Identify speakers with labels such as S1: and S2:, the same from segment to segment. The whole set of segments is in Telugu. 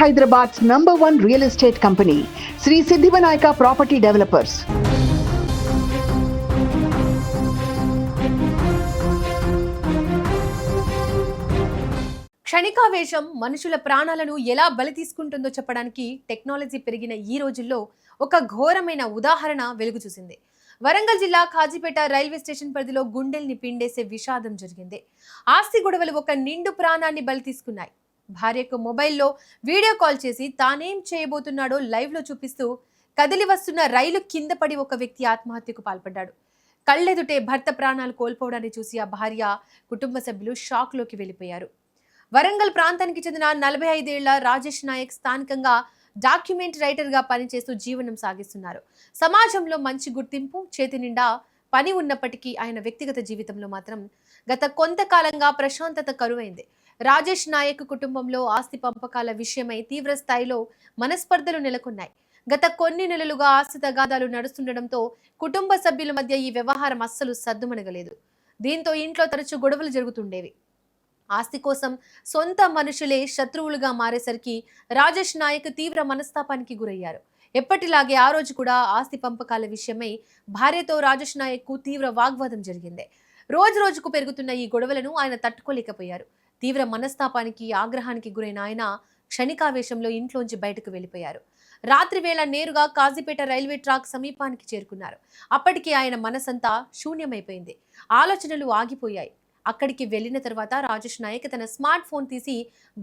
S1: Hyderabad's #1 real estate company, Sri Siddhivanayaka Property Developers.
S2: క్షణికావేశం మనుషుల ప్రాణాలను ఎలా బలి తీసుకుంటుందో చెప్పడానికి టెక్నాలజీ పెరిగిన ఈ రోజుల్లో ఒక ఘోరమైన ఉదాహరణ వెలుగు చూసింది. వరంగల్ జిల్లా ఖాజీపేట రైల్వే స్టేషన్ పరిధిలో గుండెల్ని పిండేసే విషాదం జరిగింది. ఆస్తి గొడవలు ఒక నిండు ప్రాణాన్ని బలి తీసుకున్నాయి. భార్యకు మొబైల్లో వీడియో కాల్ చేసి తానేం చేయబోతున్నాడో లైవ్ లో చూపిస్తూ కదిలి వస్తున్న రైలు కింద పడి ఒక వ్యక్తి ఆత్మహత్యకు పాల్పడ్డాడు. కళ్ళెదుటే భర్త ప్రాణాలు కోల్పోవడాన్ని చూసి ఆ భార్య, కుటుంబ సభ్యులు షాక్ లోకి వెళ్లిపోయారు. వరంగల్ ప్రాంతానికి చెందిన 45 ఏళ్ల రాజేష్ నాయక్ స్థానికంగా డాక్యుమెంట్ రైటర్ గా పనిచేస్తూ జీవనం సాగిస్తున్నారు. సమాజంలో మంచి గుర్తింపు, చేతి నిండా పని ఉన్నప్పటికీ ఆయన వ్యక్తిగత జీవితంలో మాత్రం గత కొంతకాలంగా ప్రశాంతత కరువైంది. రాజేష్ నాయక్ కుటుంబంలో ఆస్తి పంపకాల విషయమై తీవ్ర స్థాయిలో మనస్పర్ధలు నెలకొన్నాయి. గత కొన్ని నెలలుగా ఆస్తి తగాదాలు నడుస్తుండటంతో కుటుంబ సభ్యుల మధ్య ఈ వ్యవహారం అస్సలు సద్దుమణగలేదు. దీంతో ఇంట్లో తరచూ గొడవలు జరుగుతుండేవి. ఆస్తి కోసం సొంత మనుషులే శత్రువులుగా మారేసరికి రాజేష్ నాయక్ తీవ్ర మనస్తాపానికి గురయ్యారు. ఎప్పటిలాగే ఆ రోజు కూడా ఆస్తి పంపకాల విషయమై భార్యతో రాజేష్ నాయక్ కు తీవ్ర వాగ్వాదం జరిగింది. రోజు రోజుకు పెరుగుతున్న ఈ గొడవలను ఆయన తట్టుకోలేకపోయారు. తీవ్ర మనస్తాపానికి, ఆగ్రహానికి గురైన ఆయన క్షణికావేశంలో ఇంట్లోంచి బయటకు వెళ్లిపోయారు. రాత్రి వేళ నేరుగా కాజీపేట రైల్వే ట్రాక్ సమీపానికి చేరుకున్నారు. అప్పటికి ఆయన మనసంతా శూన్యమైపోయింది. ఆలోచనలు ఆగిపోయాయి. అక్కడికి వెళ్లిన తర్వాత రాజేష్ నాయక్ తన స్మార్ట్ ఫోన్ తీసి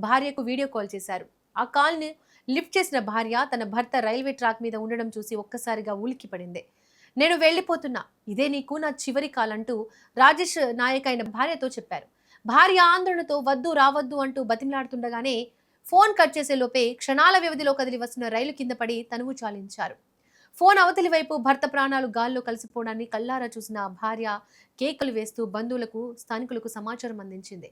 S2: భార్యకు వీడియో కాల్ చేశారు. ఆ కాల్ ని లిఫ్ట్ చేసిన భార్య తన భర్త రైల్వే ట్రాక్ మీద ఉండడం చూసి ఒక్కసారిగా ఉలిక్కిపడింది. నేను వెళ్లిపోతున్నా, ఇదే నీకు నా చివరి కాల్ అంటూ రాజేష్ నాయక్ అయిన భార్యతో చెప్పారు. భార్య ఆందోళనతో వద్దు రావద్దు అంటూ బతిమలాడుతుండగానే ఫోన్ కట్ చేసే లోపే క్షణాల వ్యవధిలో కదిలి వస్తున్న రైలు కింద పడి తనువు చాలించారు. ఫోన్ అవతలి వైపు భర్త ప్రాణాలు గాల్లో కలిసిపోవడాన్ని కల్లారా చూసిన ఆ భార్య కేకలు వేస్తూ బంధువులకు, స్థానికులకు సమాచారం అందించింది.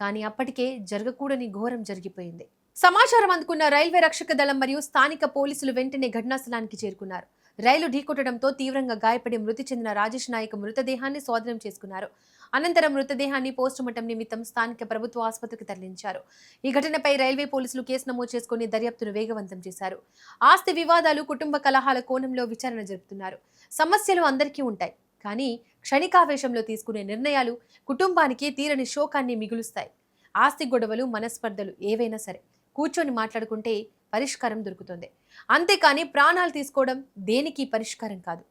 S2: కానీ అప్పటికే జరగకూడని ఘోరం జరిగిపోయింది. సమాచారం అందుకున్న రైల్వే రక్షక దళం మరియు స్థానిక పోలీసులు వెంటనే ఘటనా స్థలానికి చేరుకున్నారు. రైలు ఢీకొట్టడంతో తీవ్రంగా గాయపడి మృతి చెందిన రాజేష్ నాయక్ మృతదేహాన్ని స్వాధీనం చేసుకున్నారు. అనంతరం మృతదేహాన్ని పోస్టుమార్టం నిమిత్తం స్థానిక ప్రభుత్వ ఆసుపత్రికి తరలించారు. ఈ ఘటనపై రైల్వే పోలీసులు కేసు నమోదు చేసుకుని దర్యాప్తును వేగవంతం చేశారు. ఆస్తి వివాదాలు, కుటుంబ కలహాల కోణంలో విచారణ జరుపుతున్నారు. సమస్యలు అందరికీ ఉంటాయి, కానీ క్షణికావేశంలో తీసుకునే నిర్ణయాలు కుటుంబానికి తీరని శోకాన్ని మిగులుస్తాయి. ఆస్తి గొడవలు, మనస్పర్ధలు ఏవైనా సరే కూర్చొని మాట్లాడుకుంటే పరిష్కారం దొరుకుతుంది. అంతేకాని ప్రాణాలు తీసుకోవడం దేనికి పరిష్కారం కాదు.